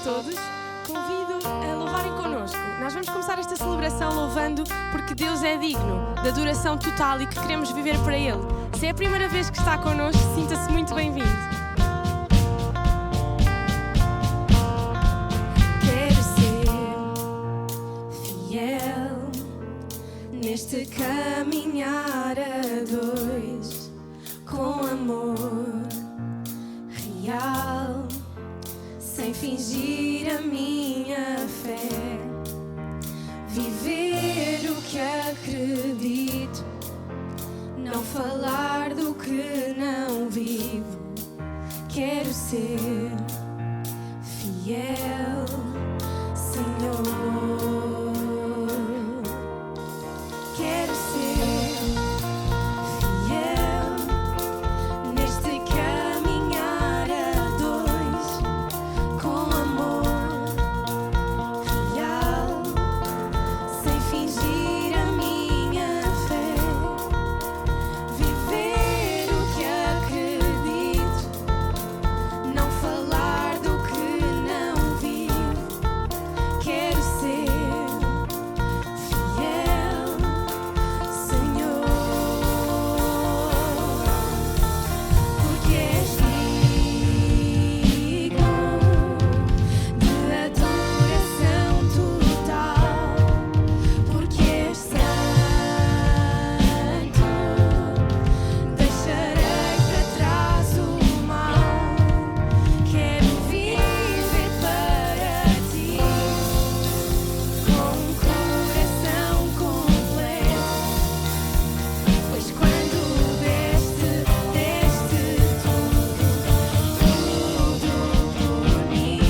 todos. Convido a louvarem connosco. Nós vamos começar esta celebração louvando porque Deus é digno da adoração total e que queremos viver para Ele. Se é a primeira vez que está connosco, sinta-se muito bem-vindo. Quero ser fiel neste caminhar a dois, com amor real, sem fingir a minha fé, viver o que acredito, não falar do que não vivo. Quero ser fiel, Senhor. Quero ser fiel neste caminhar a dois, com amor real, sem fingir a minha fé, viver o que acredito, não falar do que não vivo. Quero ser fiel, Senhor, porque és digno de adoração total, porque és santo, deixarei para trás o mal. Quero viver para ti, com um coração completo, pois quando deste tudo por mim.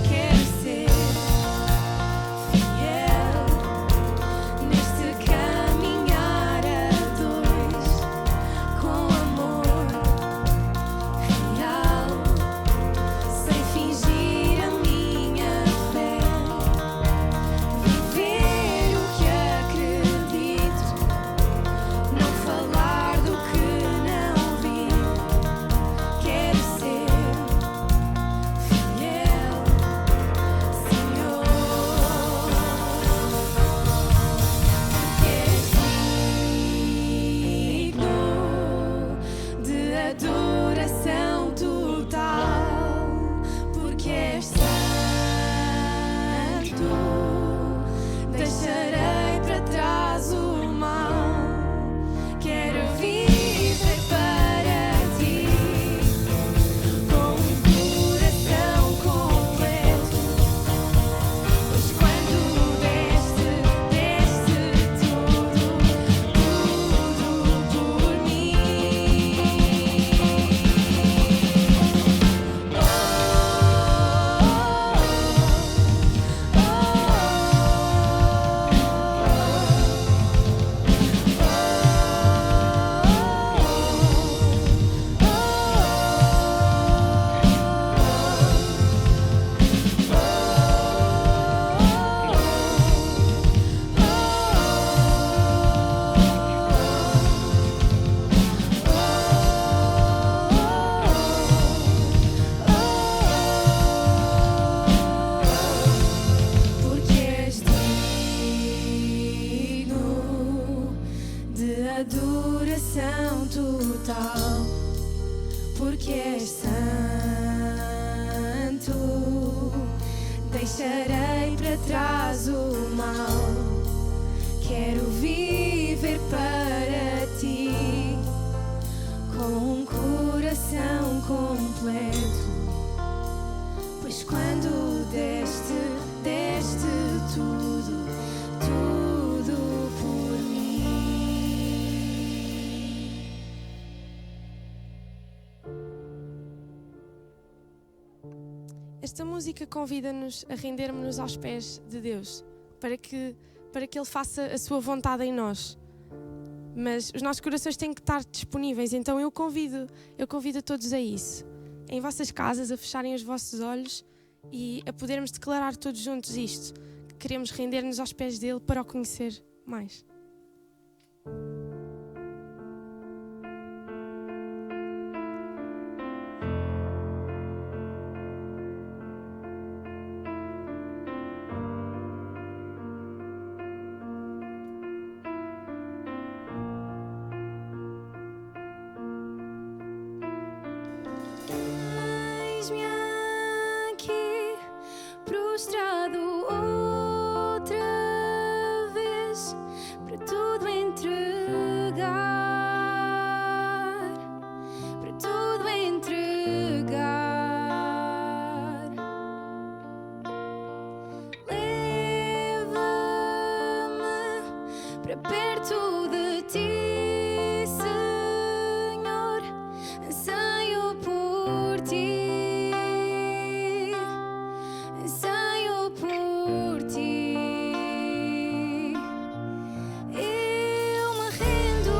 Quero ser fiel neste caminhar a dois, com amor real, sem fingir a minha fé, viver o que acredito, não falar do que não vivo. Quero ser fiel, Senhor, porque és digno de adoração total, porque és santo, deixarei para trás o mal. Quero viver para ti, com um coração completo, pois quando deste tudo por mim. Porque és digno de adoração total, porque és santo, deixarei para trás o mal. Quero viver para ti, com um coração completo, pois quando deste tudo por mim. Esta música convida-nos a rendermos-nos aos pés de Deus, para que Ele faça a sua vontade em nós. mas os nossos corações têm que estar disponíveis. Então eu convido a todos a isso. Em vossas casas, a fecharem os vossos olhos e a podermos declarar todos juntos isto, que queremos render-nos aos pés dele para o conhecer mais. Eis-me aqui, prostrado outra vez, para tudo entregar, para tudo entregar. Leva-me para perto de ti, Senhor, anseio por ti, anseio por ti. Eu me rendo.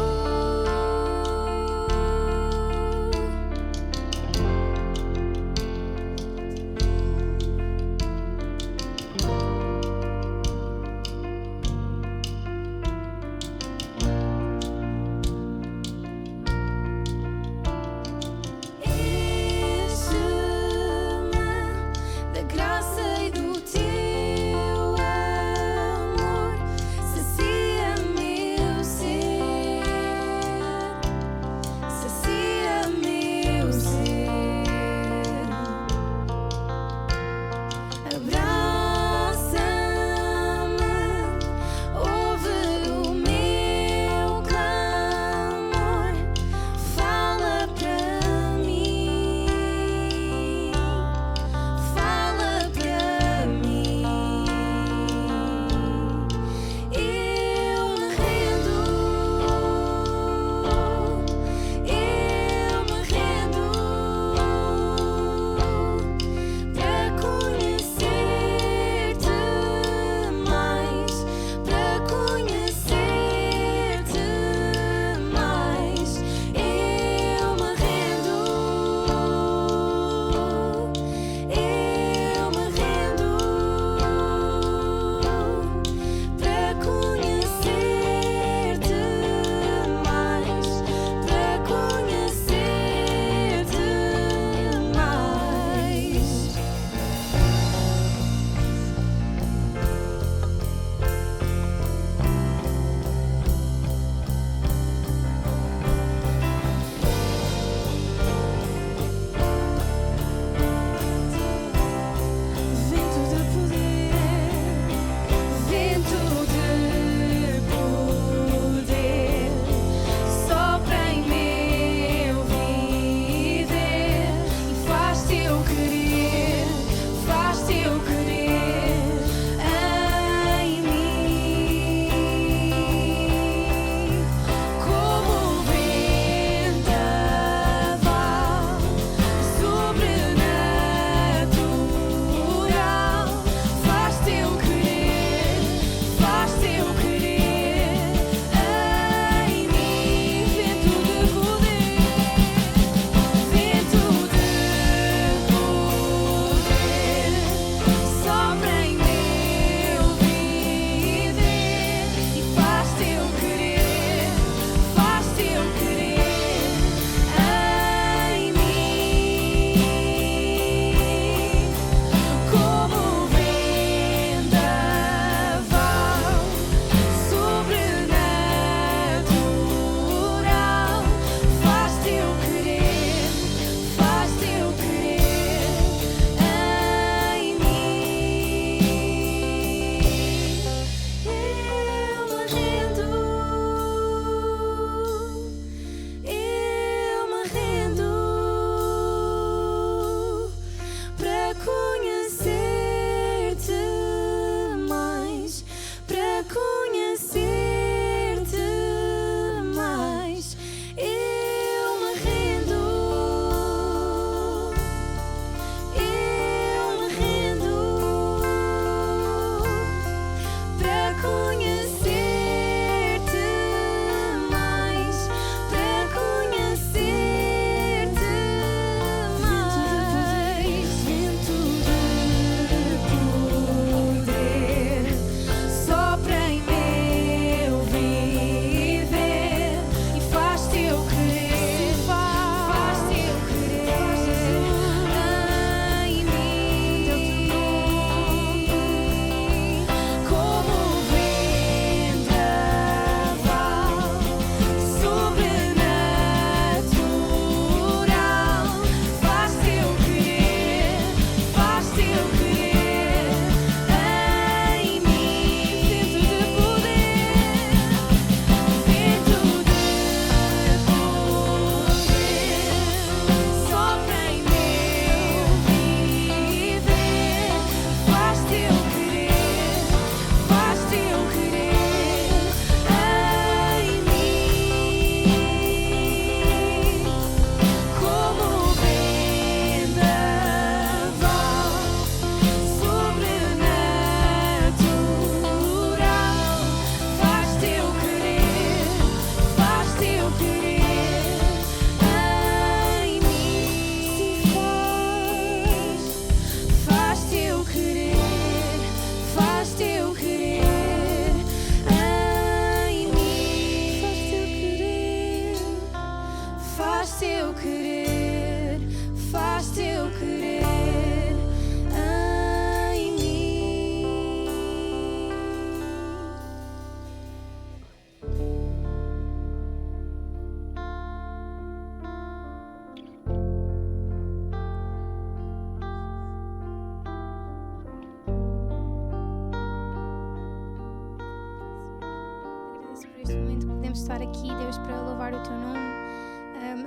podemos estar aqui, Deus, para louvar o Teu nome.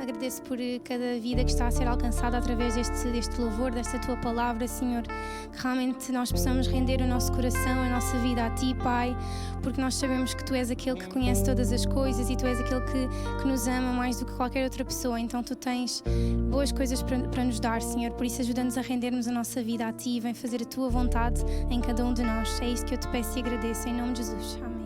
Agradeço por cada vida que está a ser alcançada através deste louvor, desta Tua palavra, Senhor. Que realmente nós possamos render o nosso coração, a nossa vida a Ti, Pai, porque nós sabemos que Tu és aquele que conhece todas as coisas e Tu és aquele que nos ama mais do que qualquer outra pessoa. Então Tu tens boas coisas para nos dar, Senhor. Por isso ajuda-nos a rendermos a nossa vida a Ti e vem fazer a Tua vontade em cada um de nós. É isso que eu Te peço e agradeço. Em nome de Jesus. Amém.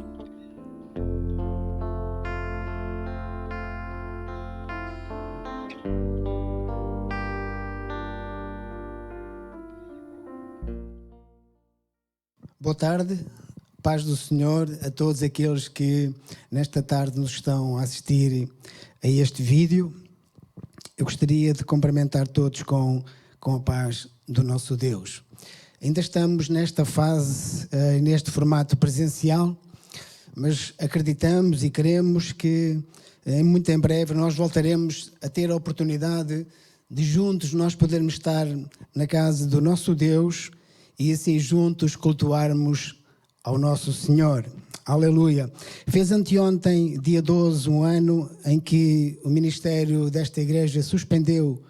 Boa tarde, paz do Senhor a todos aqueles que nesta tarde nos estão a assistir a este vídeo. Eu gostaria de cumprimentar todos com a paz do nosso Deus. Ainda estamos nesta fase, neste formato presencial, mas acreditamos e queremos que muito em breve nós voltaremos a ter a oportunidade de juntos nós podermos estar na casa do nosso Deus e assim juntos cultuarmos ao nosso Senhor. Aleluia. Fez anteontem, dia 12, um ano em que o ministério desta igreja suspendeu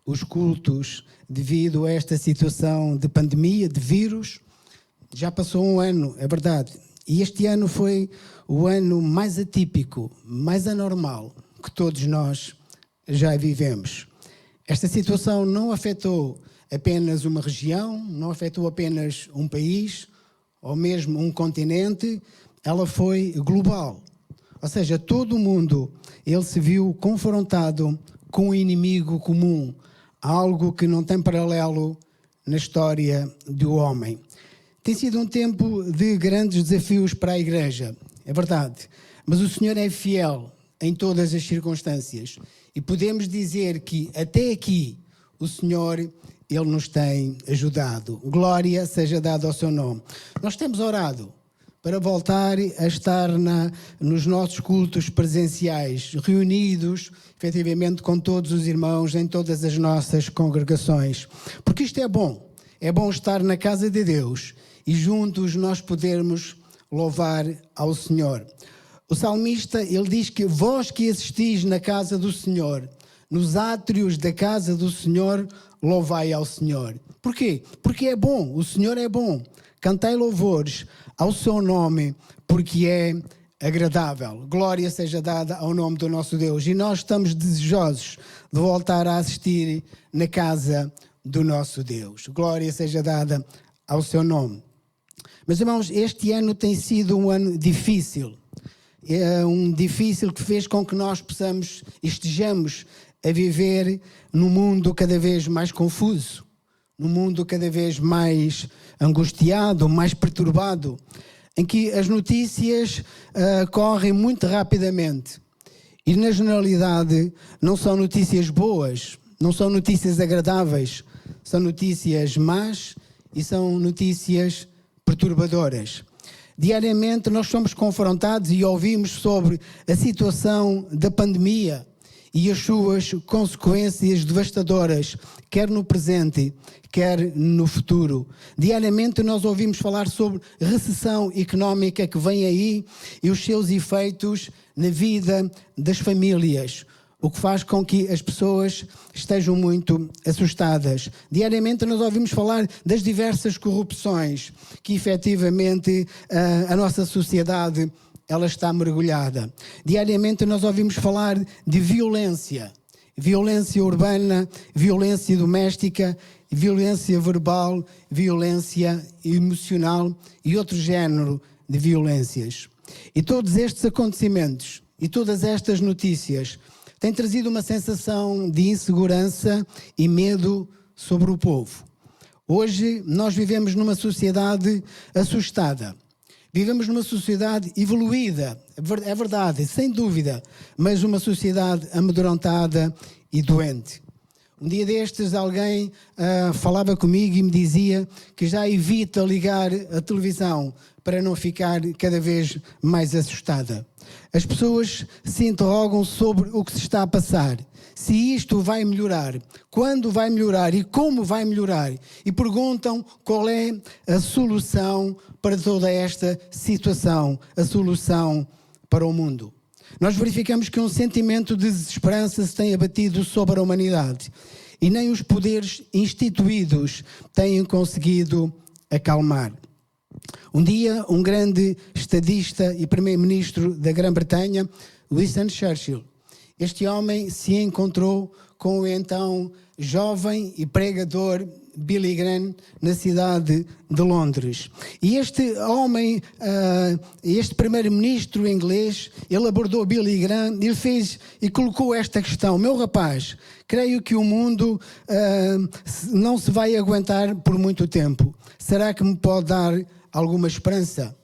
os cultos devido a esta situação de pandemia, de vírus. Já passou um ano, é verdade. E este ano foi o ano mais atípico, mais anormal que todos nós já vivemos. Esta situação não afetou apenas uma região, não afetou apenas um país ou mesmo um continente, ela foi global. Ou seja, todo o mundo ele se viu confrontado com um inimigo comum, algo que não tem paralelo na história do homem. Tem sido um tempo de grandes desafios para a igreja, é verdade, mas o Senhor é fiel em todas as circunstâncias e podemos dizer que até aqui o Senhor Ele nos tem ajudado. Glória seja dada ao seu nome. Nós temos orado para voltar a estar nos nossos cultos presenciais, reunidos, efetivamente, com todos os irmãos em todas as nossas congregações. Porque isto é bom estar na casa de Deus e juntos nós podermos louvar ao Senhor. O salmista, ele diz que vós que assistis na casa do Senhor, nos átrios da casa do Senhor, louvai ao Senhor. Porquê? Porque é bom, o Senhor é bom. Cantai louvores ao seu nome, porque é agradável. Glória seja dada ao nome do nosso Deus. E nós estamos desejosos de voltar a assistir na casa do nosso Deus. Glória seja dada ao seu nome. Meus irmãos, este ano tem sido um ano difícil. É um difícil que fez com que nós possamos, estejamos a viver num mundo cada vez mais confuso, num mundo cada vez mais angustiado, mais perturbado, em que as notícias correm muito rapidamente. E na generalidade não são notícias boas, não são notícias agradáveis, são notícias más e são notícias perturbadoras. Diariamente nós somos confrontados e ouvimos sobre a situação da pandemia e as suas consequências devastadoras, quer no presente, quer no futuro. Diariamente nós ouvimos falar sobre recessão económica que vem aí e os seus efeitos na vida das famílias, o que faz com que as pessoas estejam muito assustadas. Diariamente nós ouvimos falar das diversas corrupções que efetivamente a nossa sociedade ela está mergulhada. Diariamente nós ouvimos falar de violência urbana, violência doméstica, violência verbal, violência emocional e outro género de violências. E todos estes acontecimentos e todas estas notícias têm trazido uma sensação de insegurança e medo sobre o povo. Hoje nós vivemos numa sociedade assustada. Vivemos numa sociedade evoluída, é verdade, sem dúvida, mas uma sociedade amedrontada e doente. Um dia destes alguém falava comigo e me dizia que já evita ligar a televisão para não ficar cada vez mais assustada. As pessoas se interrogam sobre o que se está a passar. Se isto vai melhorar, quando vai melhorar e como vai melhorar. E perguntam qual é a solução para toda esta situação, a solução para o mundo. nós verificamos que um sentimento de desesperança se tem abatido sobre a humanidade e nem os poderes instituídos têm conseguido acalmar. Um dia, um grande estadista e primeiro-ministro da Grã-Bretanha, Winston Churchill, este homem se encontrou com o então jovem e pregador Billy Graham na cidade de Londres. E este homem, este primeiro-ministro inglês, ele abordou Billy Graham e colocou esta questão: meu rapaz, creio que o mundo não se vai aguentar por muito tempo. Será que me pode dar alguma esperança?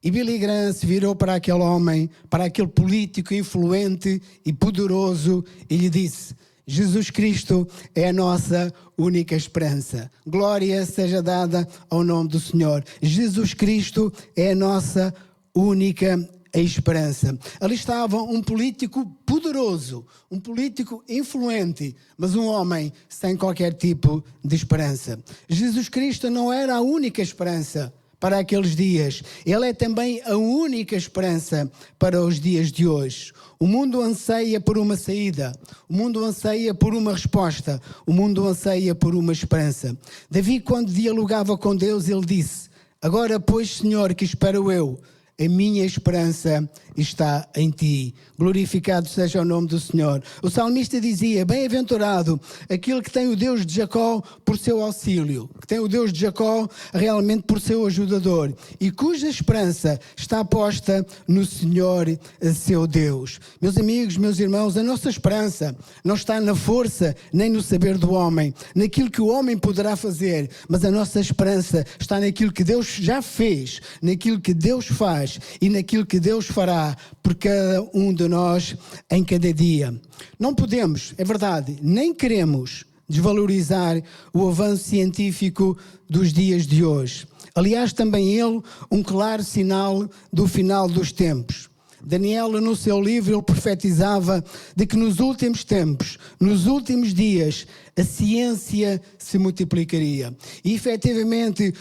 E Billy Graham se virou para aquele homem, para aquele político influente e poderoso e lhe disse: Jesus Cristo é a nossa única esperança. Glória seja dada ao nome do Senhor. Jesus Cristo é a nossa única esperança. Ali estava um político poderoso, um político influente, mas um homem sem qualquer tipo de esperança. Jesus Cristo não era a única esperança para aqueles dias. Ele é também a única esperança para os dias de hoje. O mundo anseia por uma saída. O mundo anseia por uma resposta. O mundo anseia por uma esperança. Davi, quando dialogava com Deus, ele disse: agora, pois, Senhor, que espero eu, a minha esperança está em ti. Glorificado seja o nome do Senhor. O salmista dizia: bem-aventurado aquele que tem o Deus de Jacó por seu auxílio, que tem o Deus de Jacó realmente por seu ajudador e cuja esperança está posta no Senhor, seu Deus. Meus amigos, meus irmãos, a nossa esperança não está na força nem no saber do homem, naquilo que o homem poderá fazer, mas a nossa esperança está naquilo que Deus já fez, naquilo que Deus faz e naquilo que Deus fará por cada um de nós em cada dia. Não podemos, é verdade, nem queremos desvalorizar o avanço científico dos dias de hoje. Aliás, também ele, um claro sinal do final dos tempos. Daniel, no seu livro, ele profetizava de que nos últimos tempos, nos últimos dias, a ciência se multiplicaria. E, efetivamente,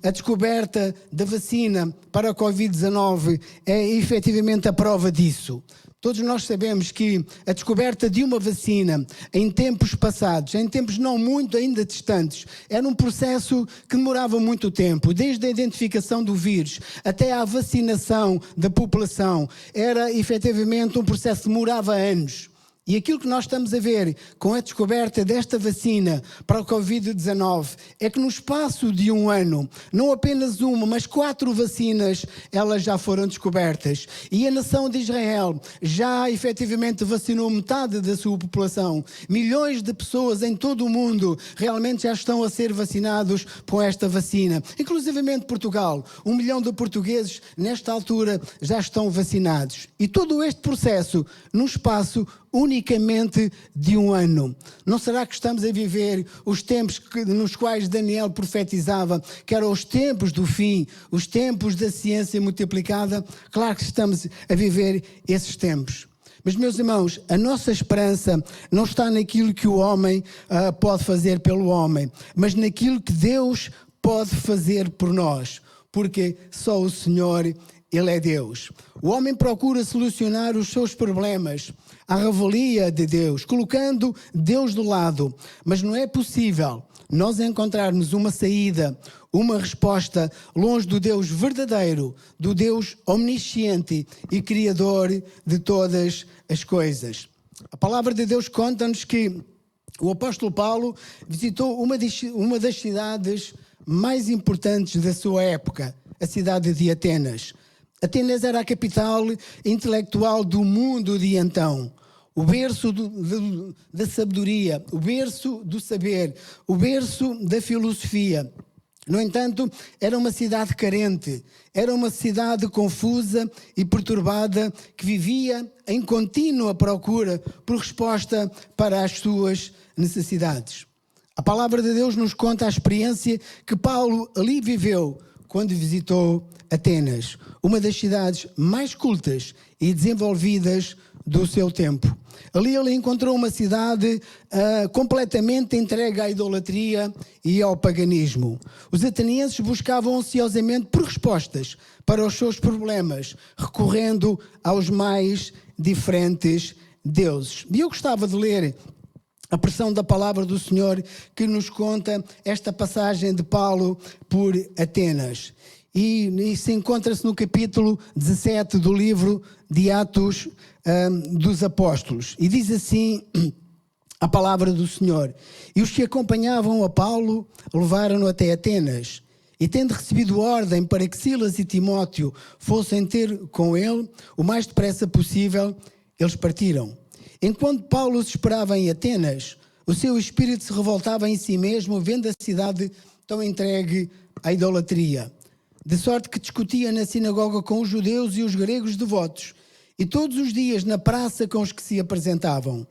a descoberta da vacina para a Covid-19 é, efetivamente, a prova disso. Todos nós sabemos que a descoberta de uma vacina em tempos passados, em tempos não muito ainda distantes, era um processo que demorava muito tempo, desde a identificação do vírus até à vacinação da população. Era efetivamente um processo que demorava anos. E aquilo que nós estamos a ver com a descoberta desta vacina para o Covid-19 é que no espaço de um ano, não apenas uma, mas 4 vacinas, elas já foram descobertas. E a nação de Israel já efetivamente vacinou metade da sua população. Milhões de pessoas em todo o mundo realmente já estão a ser vacinados com esta vacina. Inclusivamente Portugal, 1 milhão de portugueses nesta altura já estão vacinados. E todo este processo num espaço unicamente de um ano. Não será que estamos a viver os tempos nos quais Daniel profetizava, que eram os tempos do fim, os tempos da ciência multiplicada? Claro que estamos a viver esses tempos. Mas, meus irmãos, a nossa esperança não está naquilo que o homem pode fazer pelo homem, mas naquilo que Deus pode fazer por nós, porque só o Senhor, Ele é Deus. O homem procura solucionar os seus problemas à revelia de Deus, colocando Deus do lado, mas não é possível nós encontrarmos uma saída, uma resposta longe do Deus verdadeiro, do Deus omnisciente e criador de todas as coisas. A palavra de Deus conta-nos que o apóstolo Paulo visitou uma das cidades mais importantes da sua época, a cidade de Atenas. Atenas era a capital intelectual do mundo de então, o berço da sabedoria, o berço do saber, o berço da filosofia. No entanto, era uma cidade carente, era uma cidade confusa e perturbada que vivia em contínua procura por resposta para as suas necessidades. A palavra de Deus nos conta a experiência que Paulo ali viveu quando visitou Atenas, uma das cidades mais cultas e desenvolvidas do seu tempo. Ali ele encontrou uma cidade completamente entregue à idolatria e ao paganismo. Os atenienses buscavam ansiosamente por respostas para os seus problemas, recorrendo aos mais diferentes deuses. E eu gostava de ler a porção da palavra do Senhor que nos conta esta passagem de Paulo por Atenas. E isso encontra-se no capítulo 17 do livro de Atos dos Apóstolos. E diz assim a palavra do Senhor: E os que acompanhavam a Paulo levaram-no até Atenas. E tendo recebido ordem para que Silas e Timóteo fossem ter com ele o mais depressa possível, eles partiram. Enquanto Paulo se esperava em Atenas, o seu espírito se revoltava em si mesmo, vendo a cidade tão entregue à idolatria. De sorte que discutia na sinagoga com os judeus e os gregos devotos, e todos os dias na praça com os que se apresentavam.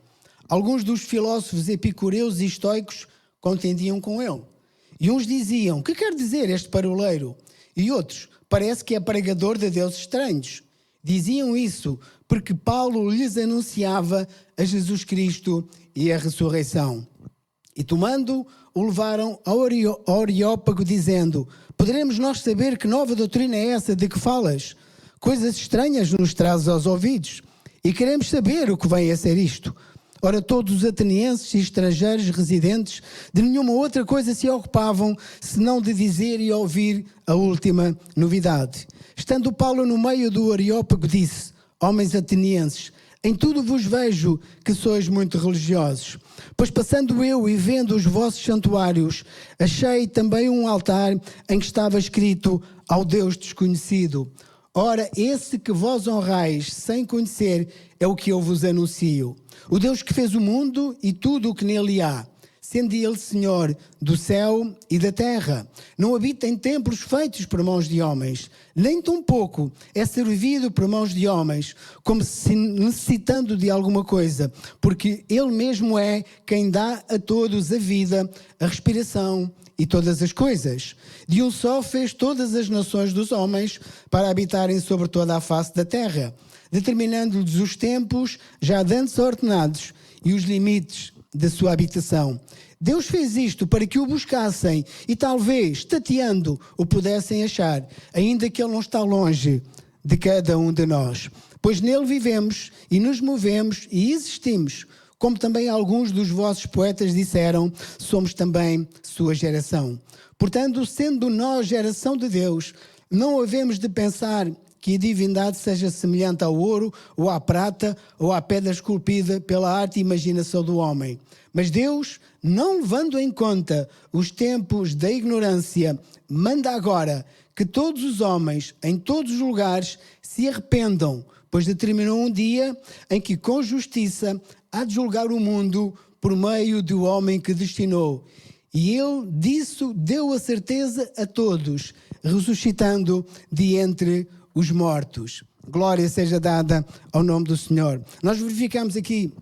Alguns dos filósofos epicureus e estoicos contendiam com ele. E uns diziam: que quer dizer este paroleiro? E outros: parece que é pregador de deuses estranhos. Diziam isso porque Paulo lhes anunciava a Jesus Cristo e a ressurreição. E tomando, o levaram ao Areópago, dizendo: poderemos nós saber que nova doutrina é essa de que falas? Coisas estranhas nos trazes aos ouvidos, e queremos saber o que vem a ser isto. Ora, todos os atenienses e estrangeiros residentes de nenhuma outra coisa se ocupavam, senão de dizer e ouvir a última novidade. Estando Paulo no meio do Areópago, disse: homens atenienses, em tudo vos vejo que sois muito religiosos. Pois passando eu e vendo os vossos santuários, achei também um altar em que estava escrito: ao Deus desconhecido. Ora, esse que vós honrais sem conhecer é o que eu vos anuncio. O Deus que fez o mundo e tudo o que nele há, sendo ele Senhor do céu e da terra. Não habita em templos feitos por mãos de homens, nem tampouco é servido por mãos de homens, como se necessitando de alguma coisa, porque ele mesmo é quem dá a todos a vida, a respiração e todas as coisas. De um só fez todas as nações dos homens para habitarem sobre toda a face da terra, determinando-lhes os tempos já dantes ordenados e os limites da sua habitação. Deus fez isto para que o buscassem e talvez, tateando, o pudessem achar, ainda que ele não está longe de cada um de nós. Pois nele vivemos e nos movemos e existimos, como também alguns dos vossos poetas disseram, somos também sua geração. Portanto, sendo nós geração de Deus, não havemos de pensar que a divindade seja semelhante ao ouro, ou à prata, ou à pedra esculpida pela arte e imaginação do homem. Mas Deus, não levando em conta os tempos da ignorância, manda agora que todos os homens, em todos os lugares, se arrependam, pois determinou um dia em que, com justiça, há de julgar o mundo por meio do homem que destinou. E ele disso deu a certeza a todos, ressuscitando de entre os mortos. Glória seja dada ao nome do Senhor. Nós verificamos aqui,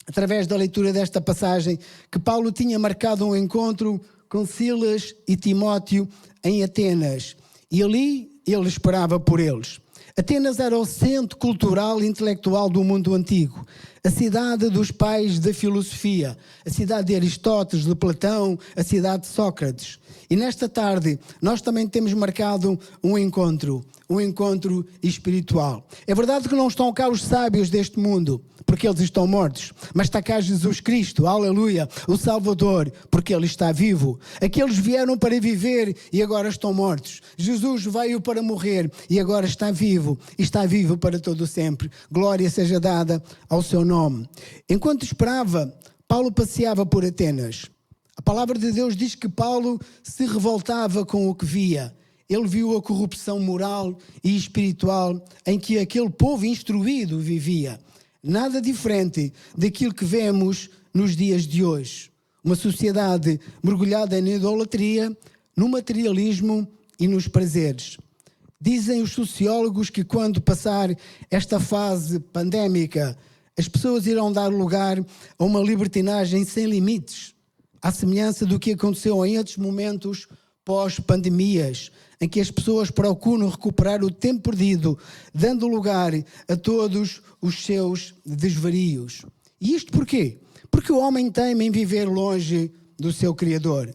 através da leitura desta passagem, que Paulo tinha marcado um encontro com Silas e Timóteo em Atenas. E ali ele esperava por eles. Atenas era o centro cultural e intelectual do mundo antigo, a cidade dos pais da filosofia, a cidade de Aristóteles, de Platão, a cidade de Sócrates. E nesta tarde nós também temos marcado um encontro espiritual. É verdade que não estão cá os sábios deste mundo, porque eles estão mortos, mas está cá Jesus Cristo, aleluia, o Salvador, porque ele está vivo. Aqueles vieram para viver e agora estão mortos. Jesus veio para morrer e agora está vivo para todo sempre. Glória seja dada ao seu nome. Enquanto esperava, Paulo passeava por Atenas. A palavra de Deus diz que Paulo se revoltava com o que via. Ele viu a corrupção moral e espiritual em que aquele povo instruído vivia. Nada diferente daquilo que vemos nos dias de hoje. Uma sociedade mergulhada na idolatria, no materialismo e nos prazeres. Dizem os sociólogos que quando passar esta fase pandémica, as pessoas irão dar lugar a uma libertinagem sem limites, à semelhança do que aconteceu em outros momentos pós-pandemias, em que as pessoas procuram recuperar o tempo perdido, dando lugar a todos os seus desvarios. E isto porquê? Porque o homem teima em viver longe do seu Criador.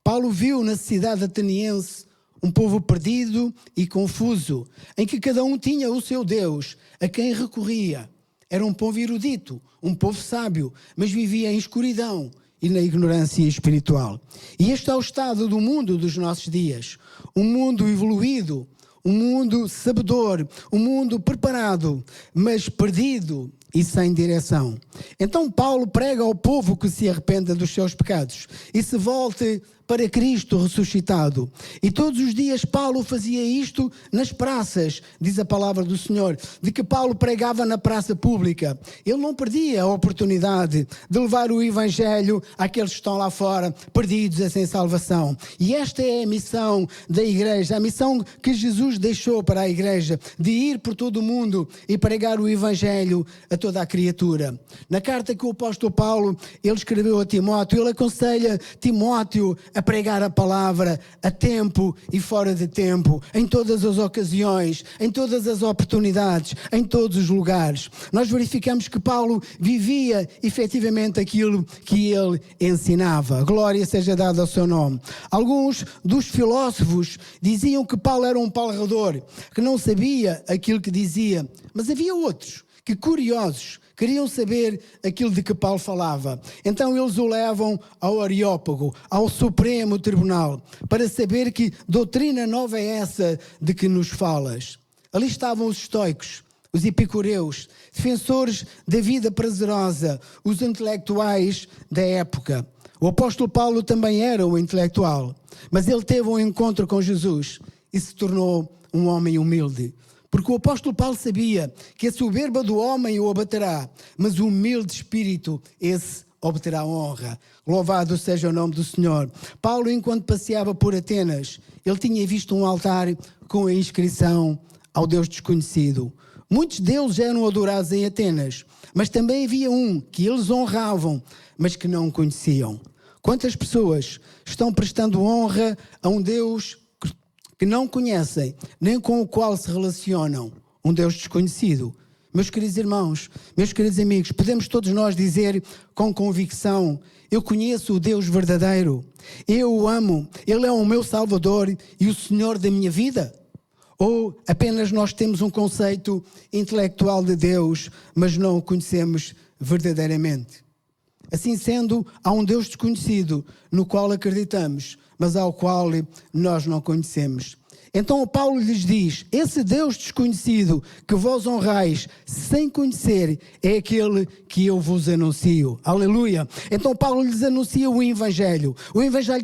Paulo viu na cidade ateniense um povo perdido e confuso, em que cada um tinha o seu Deus, a quem recorria. Era um povo erudito, um povo sábio, mas vivia em escuridão e na ignorância espiritual. E este é o estado do mundo dos nossos dias. Um mundo evoluído, um mundo sabedor, um mundo preparado, mas perdido e sem direção. Então Paulo prega ao povo que se arrependa dos seus pecados e se volte para Cristo ressuscitado. E todos os dias Paulo fazia isto nas praças, diz a palavra do Senhor, de que Paulo pregava na praça pública. Ele não perdia a oportunidade de levar o Evangelho àqueles que estão lá fora, perdidos e sem salvação. E esta é a missão da igreja, a missão que Jesus deixou para a igreja, de ir por todo o mundo e pregar o Evangelho a toda a criatura. Na carta que o apóstolo Paulo ele escreveu a Timóteo, ele aconselha Timóteo a pregar a palavra a tempo e fora de tempo, em todas as ocasiões, em todas as oportunidades, em todos os lugares. Nós verificamos que Paulo vivia efetivamente aquilo que ele ensinava. Glória seja dada ao seu nome. Alguns dos filósofos diziam que Paulo era um palrador, que não sabia aquilo que dizia, mas havia outros que, curiosos, queriam saber aquilo de que Paulo falava. Então eles o levam ao Areópago, ao Supremo Tribunal, para saber que doutrina nova é essa de que nos falas. Ali estavam os estoicos, os epicureus, defensores da vida prazerosa, os intelectuais da época. O apóstolo Paulo também era um intelectual, mas ele teve um encontro com Jesus e se tornou um homem humilde. Porque o apóstolo Paulo sabia que a soberba do homem o abaterá, mas o humilde espírito, esse obterá honra. Louvado seja o nome do Senhor. Paulo, enquanto passeava por Atenas, ele tinha visto um altar com a inscrição ao Deus desconhecido. Muitos deles eram adorados em Atenas, mas também havia um que eles honravam, mas que não conheciam. Quantas pessoas estão prestando honra a um Deus que não conhecem, nem com o qual se relacionam, um Deus desconhecido? Meus queridos irmãos, meus queridos amigos, podemos todos nós dizer com convicção: eu conheço o Deus verdadeiro, eu o amo, Ele é o meu Salvador e o Senhor da minha vida? Ou apenas nós temos um conceito intelectual de Deus, mas não o conhecemos verdadeiramente? Assim sendo, há um Deus desconhecido no qual acreditamos, mas ao qual nós não conhecemos. Então o Paulo lhes diz: esse Deus desconhecido que vós honrais sem conhecer é aquele que eu vos anuncio. Aleluia! Então Paulo lhes anuncia o Evangelho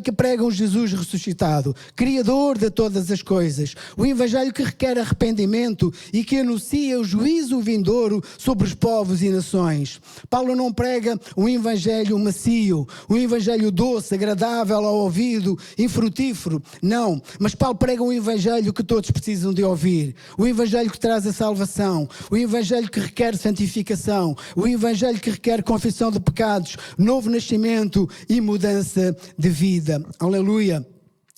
que prega um Jesus ressuscitado, Criador de todas as coisas, o Evangelho que requer arrependimento e que anuncia o juízo vindouro sobre os povos e nações. Paulo não prega um Evangelho macio, um Evangelho doce, agradável ao ouvido, infrutífero, não, mas Paulo prega um Evangelho que todos precisam de ouvir, o Evangelho que traz a salvação, o Evangelho que requer santificação, o Evangelho que requer confissão de pecados, novo nascimento e mudança de vida. Aleluia!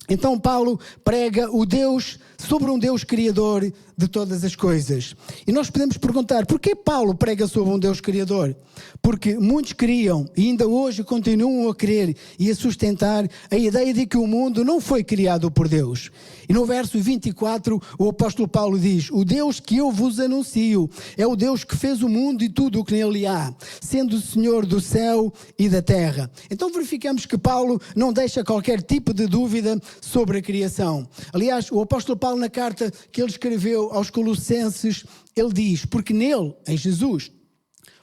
Então Paulo prega o Deus sobre um Deus criador de todas as coisas. E nós podemos perguntar: por que Paulo prega sobre um Deus criador? Porque muitos criam e ainda hoje continuam a crer e a sustentar a ideia de que o mundo não foi criado por Deus. E no verso 24 o apóstolo Paulo diz: o Deus que eu vos anuncio é o Deus que fez o mundo e tudo o que nele há, sendo o Senhor do céu e da terra. Então verificamos que Paulo não deixa qualquer tipo de dúvida sobre a criação. Aliás, o apóstolo Paulo, na carta que ele escreveu aos Colossenses, ele diz: porque nele, em Jesus,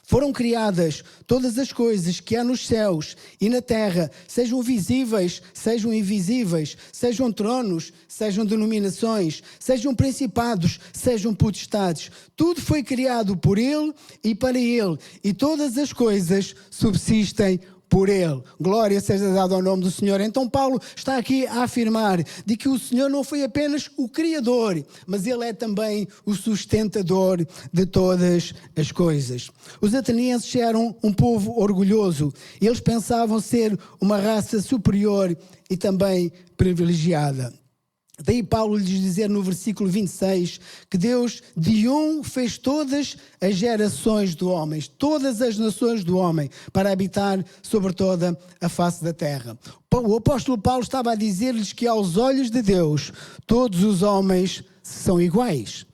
foram criadas todas as coisas que há nos céus e na terra, sejam visíveis, sejam invisíveis, sejam tronos, sejam denominações, sejam principados, sejam potestades. Tudo foi criado por Ele e para Ele, e todas as coisas subsistem por Ele. Glória seja dada ao nome do Senhor. Então Paulo está aqui a afirmar de que o Senhor não foi apenas o Criador, mas Ele é também o sustentador de todas as coisas. Os atenienses eram um povo orgulhoso. Eles pensavam ser uma raça superior e também privilegiada. Daí Paulo lhes dizer no versículo 26 que Deus de um fez todas as gerações do homem, todas as nações do homem, para habitar sobre toda a face da terra. O apóstolo Paulo estava a dizer-lhes que aos olhos de Deus todos os homens são iguais.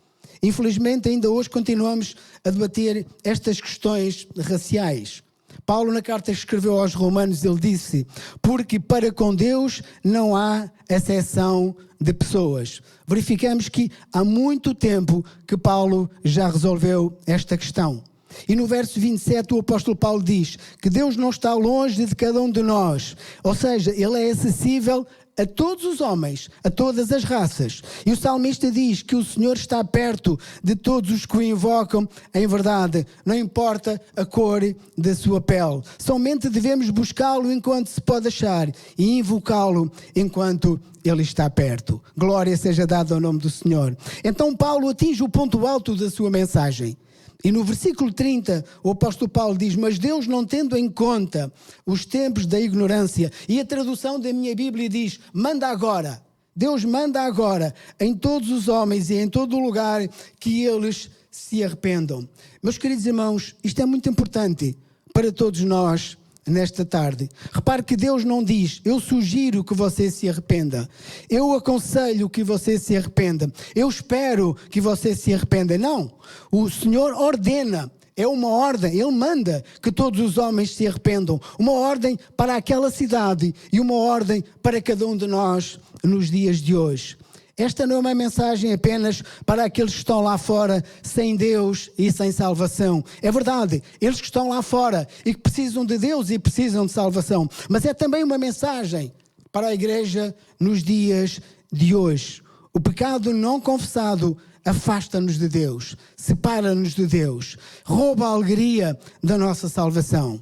Infelizmente ainda hoje continuamos a debater estas questões raciais. Paulo, na carta que escreveu aos Romanos, ele disse: porque para com Deus não há exceção de pessoas. Verificamos que há muito tempo que Paulo já resolveu esta questão. E no verso 27 o apóstolo Paulo diz que Deus não está longe de cada um de nós. Ou seja, ele é acessível a todos os homens, a todas as raças. E o salmista diz que o Senhor está perto de todos os que o invocam em verdade, não importa a cor da sua pele. Somente devemos buscá-lo enquanto se pode achar e invocá-lo enquanto ele está perto. Glória seja dada ao nome do Senhor. Então Paulo atinge o ponto alto da sua mensagem. E no versículo 30, o apóstolo Paulo diz: mas Deus, não tendo em conta os tempos da ignorância, e a tradução da minha Bíblia diz: manda agora. Deus manda agora em todos os homens e em todo o lugar que eles se arrependam. Meus queridos irmãos, isto é muito importante para todos nós nesta tarde. Repare que Deus não diz: eu sugiro que você se arrependa, eu aconselho que você se arrependa, eu espero que você se arrependa. Não, o Senhor ordena, é uma ordem, Ele manda que todos os homens se arrependam, uma ordem para aquela cidade e uma ordem para cada um de nós nos dias de hoje. Esta não é uma mensagem apenas para aqueles que estão lá fora sem Deus e sem salvação. É verdade, eles que estão lá fora e que precisam de Deus e precisam de salvação. Mas é também uma mensagem para a igreja nos dias de hoje. O pecado não confessado afasta-nos de Deus, separa-nos de Deus, rouba a alegria da nossa salvação.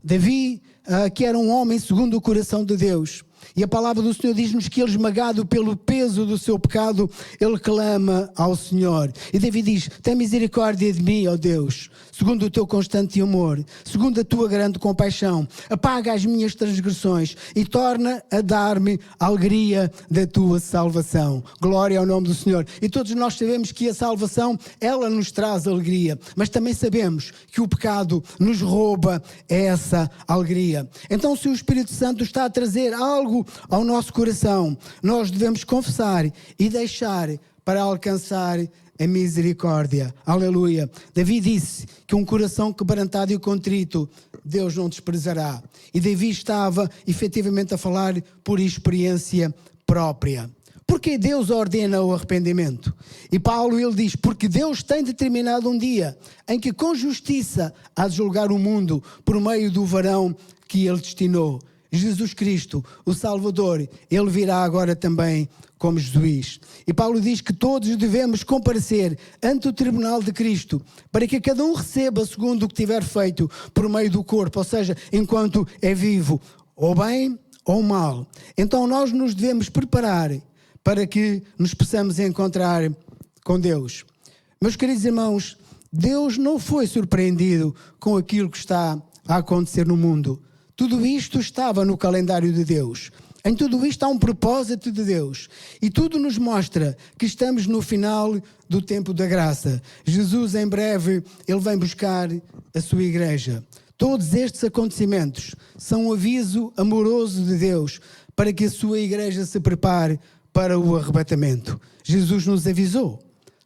Davi, que era um homem segundo o coração de Deus, e a palavra do Senhor diz-nos que ele, esmagado pelo peso do seu pecado, ele clama ao Senhor. E Davi diz: tem misericórdia de mim, ó Deus, segundo o teu constante amor, segundo a tua grande compaixão. Apaga as minhas transgressões e torna a dar-me a alegria da tua salvação. Glória ao nome do Senhor. E todos nós sabemos que a salvação, ela nos traz alegria. Mas também sabemos que o pecado nos rouba essa alegria. Então, se o Espírito Santo está a trazer algo ao nosso coração, nós devemos confessar e deixar para alcançar a misericórdia. Aleluia. Davi disse que um coração quebrantado e contrito Deus não desprezará. E Davi estava efetivamente a falar por experiência própria. Porque Deus ordena o arrependimento. E Paulo, ele diz: porque Deus tem determinado um dia em que com justiça há de julgar o mundo por meio do varão que ele destinou. Jesus Cristo, o Salvador, ele virá agora também como juiz. E Paulo diz que todos devemos comparecer ante o tribunal de Cristo, para que cada um receba segundo o que tiver feito por meio do corpo, ou seja, enquanto é vivo, ou bem ou mal. Então nós nos devemos preparar para que nos possamos encontrar com Deus. Meus queridos irmãos, Deus não foi surpreendido com aquilo que está a acontecer no mundo. Tudo isto estava no calendário de Deus. Em tudo isto há um propósito de Deus. E tudo nos mostra que estamos no final do tempo da graça. Jesus, em breve, ele vem buscar a sua igreja. Todos estes acontecimentos são um aviso amoroso de Deus para que a sua igreja se prepare para o arrebatamento. Jesus nos avisou.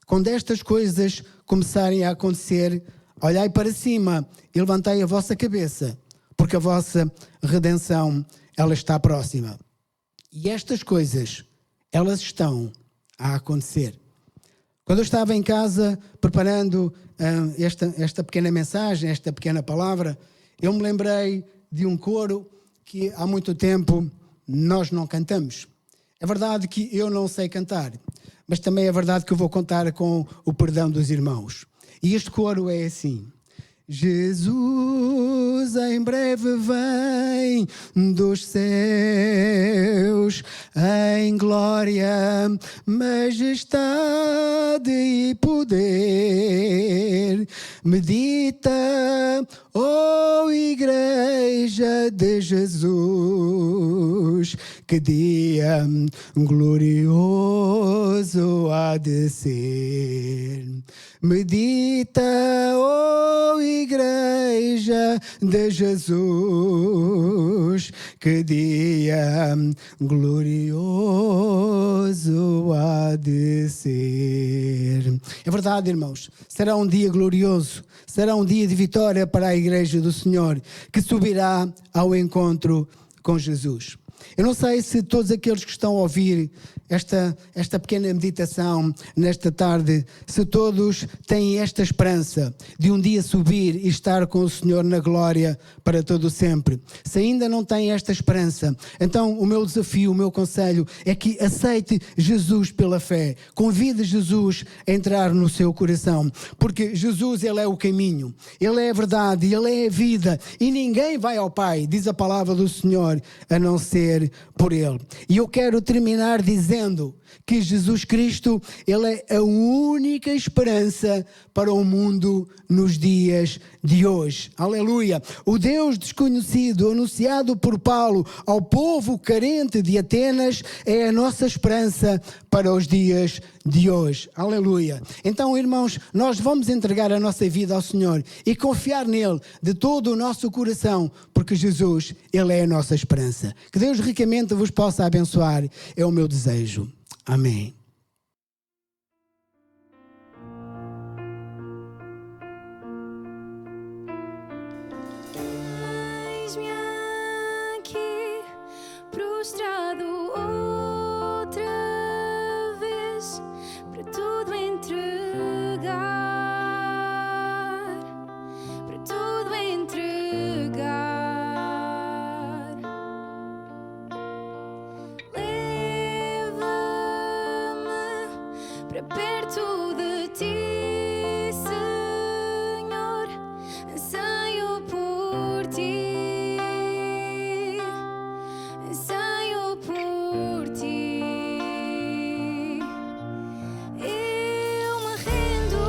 Quando estas coisas começarem a acontecer, olhai para cima e levantai a vossa cabeça, porque a vossa redenção, ela está próxima. E estas coisas, elas estão a acontecer. Quando eu estava em casa preparando esta pequena mensagem, esta pequena palavra, eu me lembrei de um coro que há muito tempo nós não cantamos. É verdade que eu não sei cantar, mas também é verdade que eu vou contar com o perdão dos irmãos. E este coro é assim: Jesus em breve vem dos céus, em glória, majestade e poder. Medita, ó Igreja de Jesus, que dia glorioso há de ser. Medita, ó Igreja de Jesus, que dia glorioso há de ser. É verdade, irmãos, será um dia glorioso, será um dia de vitória para a Igreja do Senhor, que subirá ao encontro com Jesus. Eu não sei se todos aqueles que estão a ouvir esta pequena meditação nesta tarde, se todos têm esta esperança de um dia subir e estar com o Senhor na glória para todo sempre. Se ainda não têm esta esperança, então o meu desafio, o meu conselho é que aceite Jesus pela fé. Convide Jesus a entrar no seu coração, porque Jesus, Ele é o caminho, Ele é a verdade, Ele é a vida, e ninguém vai ao Pai, diz a palavra do Senhor, a não ser por Ele. E eu quero terminar dizendo que Jesus Cristo, Ele é a única esperança para o mundo nos dias de hoje. Aleluia! O Deus desconhecido, anunciado por Paulo ao povo carente de Atenas, é a nossa esperança para os dias de hoje. Aleluia! Então, irmãos, nós vamos entregar a nossa vida ao Senhor e confiar nele de todo o nosso coração, porque Jesus, Ele é a nossa esperança. Que Deus ricamente vos possa abençoar, é o meu desejo. Amém. Eis-me aqui, prostrado outra vez, para tudo entregar, para tudo entregar. Leva-me para perto de ti, Senhor, anseio por ti, anseio por ti. Eu me rendo.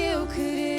meu querer.